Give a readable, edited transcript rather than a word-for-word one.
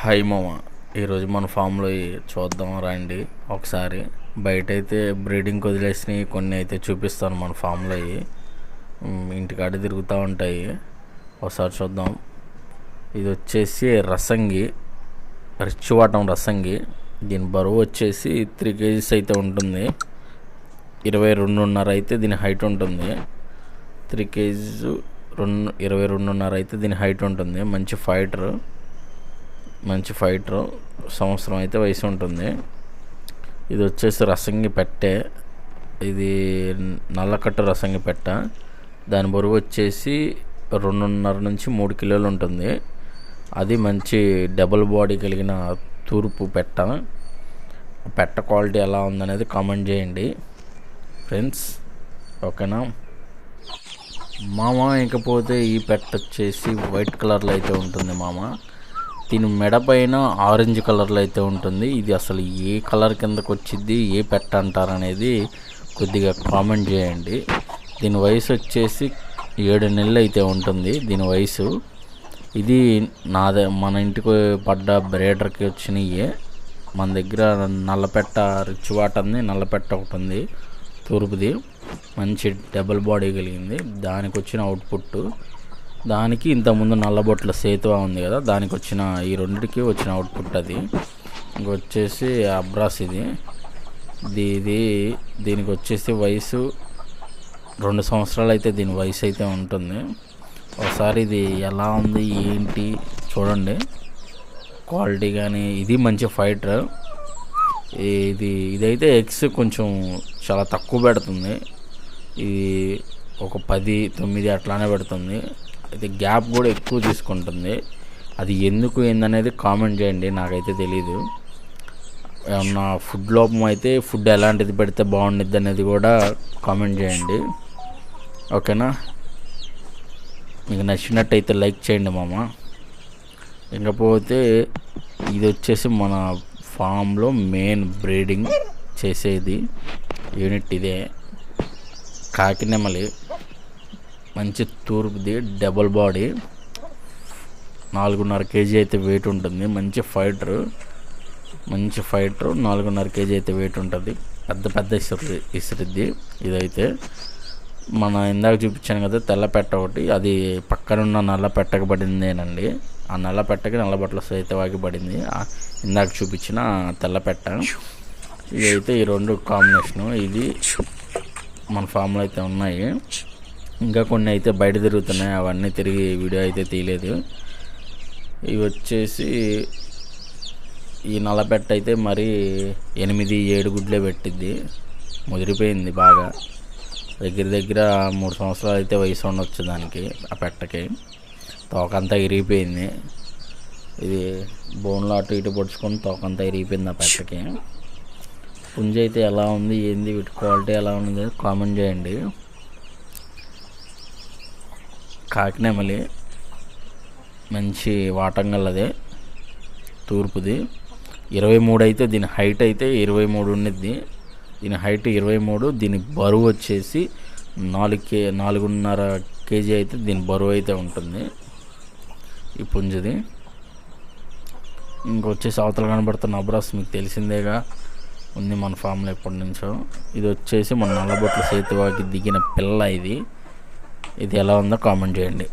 Hi మామ, ఈరోజు మన ఫామ్లో చూద్దాం రండి ఒకసారి. బయట అయితే బ్రీడింగ్ వదిలేసినవి కొన్ని అయితే చూపిస్తాను మన ఫామ్లో. ఇంటికాడ తిరుగుతూ ఉంటాయి, ఒకసారి చూద్దాం. ఇది వచ్చేసి రసంగి, రిచ్వాటం రసంగి. దీని బరువు వచ్చేసి 3 kgs అయితే ఉంటుంది. 22.5 అయితే దీని హైట్ ఉంటుంది. 3 kgs 22.5 అయితే దీని హైట్ ఉంటుంది. మంచి ఫైటర్, సంవత్సరం అయితే వయసు ఉంటుంది. ఇది వచ్చేసి రసంగి పెట్టే, ఇది నల్లకట్టు రసంగి పెట్ట. దాని బరువు వచ్చేసి 2.5 నుంచి 3 కిలోలు ఉంటుంది. అది మంచి డబుల్ బాడీ కలిగిన తూర్పు పెట్ట. పెట్ట క్వాలిటీ ఎలా ఉందనేది కామెంట్ చేయండి ఫ్రెండ్స్, ఓకేనా మామ. ఇకపోతే ఈ పెట్ట వచ్చేసి వైట్ కలర్లో అయితే ఉంటుంది మామ. దీని మెడ పైన ఆరెంజ్ కలర్లో అయితే ఉంటుంది. ఇది అసలు ఏ కలర్ కిందకు వచ్చింది, ఏ పెట్ట అంటారు అనేది కొద్దిగా కామెంట్ చేయండి. దీని వయసు వచ్చేసి 7 నెలలు అయితే ఉంటుంది దీని వయసు. ఇది మన ఇంటికి పడ్డ బ్రేడర్కి వచ్చినాయి. మన దగ్గర నల్లపెట్ట రిచ్వాటంది, నల్లపెట్ట ఒకటి ఉంది తూర్పుది, మంచి డబుల్ బాడీ కలిగింది. దానికి వచ్చిన అవుట్పుట్, దానికి ఇంతకుముందు నల్లబొట్ల సేతువా ఉంది కదా, దానికి వచ్చిన ఈ రెండిటికి వచ్చిన అవుట్పుట్ అది. ఇంకొచ్చేసి అబ్రాస్ దీనికి వచ్చేసి వయసు 2 సంవత్సరాలు అయితే దీని వయసు అయితే ఉంటుంది. ఒకసారి ఇది ఎలా ఉంది ఏంటి చూడండి, క్వాలిటీ కానీ. ఇది మంచి ఫైటర్. ఇదైతే ఎగ్స్ కొంచెం చాలా తక్కువ పెడుతుంది. ఇది ఒక 10, 9 అట్లానే పెడుతుంది. అయితే గ్యాప్ కూడా ఎక్కువ తీసుకుంటుంది. అది ఎందుకు ఏందనేది కామెంట్ చేయండి, నాకైతే తెలీదు. ఏమన్నా ఫుడ్ లోపం అయితే ఫుడ్ ఎలాంటిది పెడితే బాగుండిద్ది అనేది కూడా కామెంట్ చేయండి, ఓకేనా. మీకు నచ్చినట్టయితే లైక్ చేయండి మామ. ఇంకపోతే ఇది వచ్చేసి మన ఫామ్లో మెయిన్ బ్రీడింగ్ చేసేది యూనిట్ ఇదే, కాకినెమలి. మంచి తూర్పుది, డబుల్ బాడీ, 4.5 kg అయితే వెయిట్ ఉంటుంది. మంచి ఫైటర్ 4.5 kg అయితే వెయిట్ ఉంటుంది. పెద్ద ఇసురుద్ది. ఇదైతే మన ఇందాక చూపించాను కదా తెల్ల పెట్ట ఒకటి, అది పక్కనున్న నల్ల పెట్టకు పడిందేనండి. ఆ నల్ల పెట్టకి నల్లబొట్ల సేతువాకి పడింది ఇందాక చూపించిన తెల్ల పెట్ట. ఇదైతే ఈ 2 కాంబినేషను. ఇది మన ఫామ్లో అయితే ఉన్నాయి. ఇంకా కొన్ని అయితే బయట తిరుగుతున్నాయి, అవన్నీ తిరిగి వీడియో అయితే తీయలేదు. ఇవి వచ్చేసి ఈ నల్లపెట్ట అయితే మరి 8-7 గుడ్లే పెట్టిద్ది. ముదిరిపోయింది బాగా, దగ్గర 3 సంవత్సరాలు అయితే వయసు ఉండొచ్చు దానికి. ఆ పెట్టకి తోకంతా ఇరిగిపోయింది. ఇది బోన్లో అటు ఇటు పొడుచుకొని తోకంతా ఇరిగిపోయింది ఆ పెట్టకి. పుంజ అయితే ఎలా ఉంది ఏంది, వీటి క్వాలిటీ ఎలా ఉంది కామెంట్ చేయండి. కాకినెమలి మంచి వాటంగల్లదే, తూర్పుది. 23 అయితే దీని హైట్ అయితే 23 ఉండిద్ది. దీని హైట్ 23. దీని బరువు వచ్చేసి 4.5 kg అయితే దీని బరువు అయితే ఉంటుంది ఈ పుంజది. ఇంకొచ్చేసి అవతల కనబడుతున్న అబ్రాస్ మీకు తెలిసిందేగా, ఉంది మన ఫామ్లో ఎప్పటి నుంచో. ఇది వచ్చేసి మన నల్లబొట్ల సేతువాకి దిగిన పిల్ల. ఇది ఎలా ఉందో కామెంట్ చేయండి.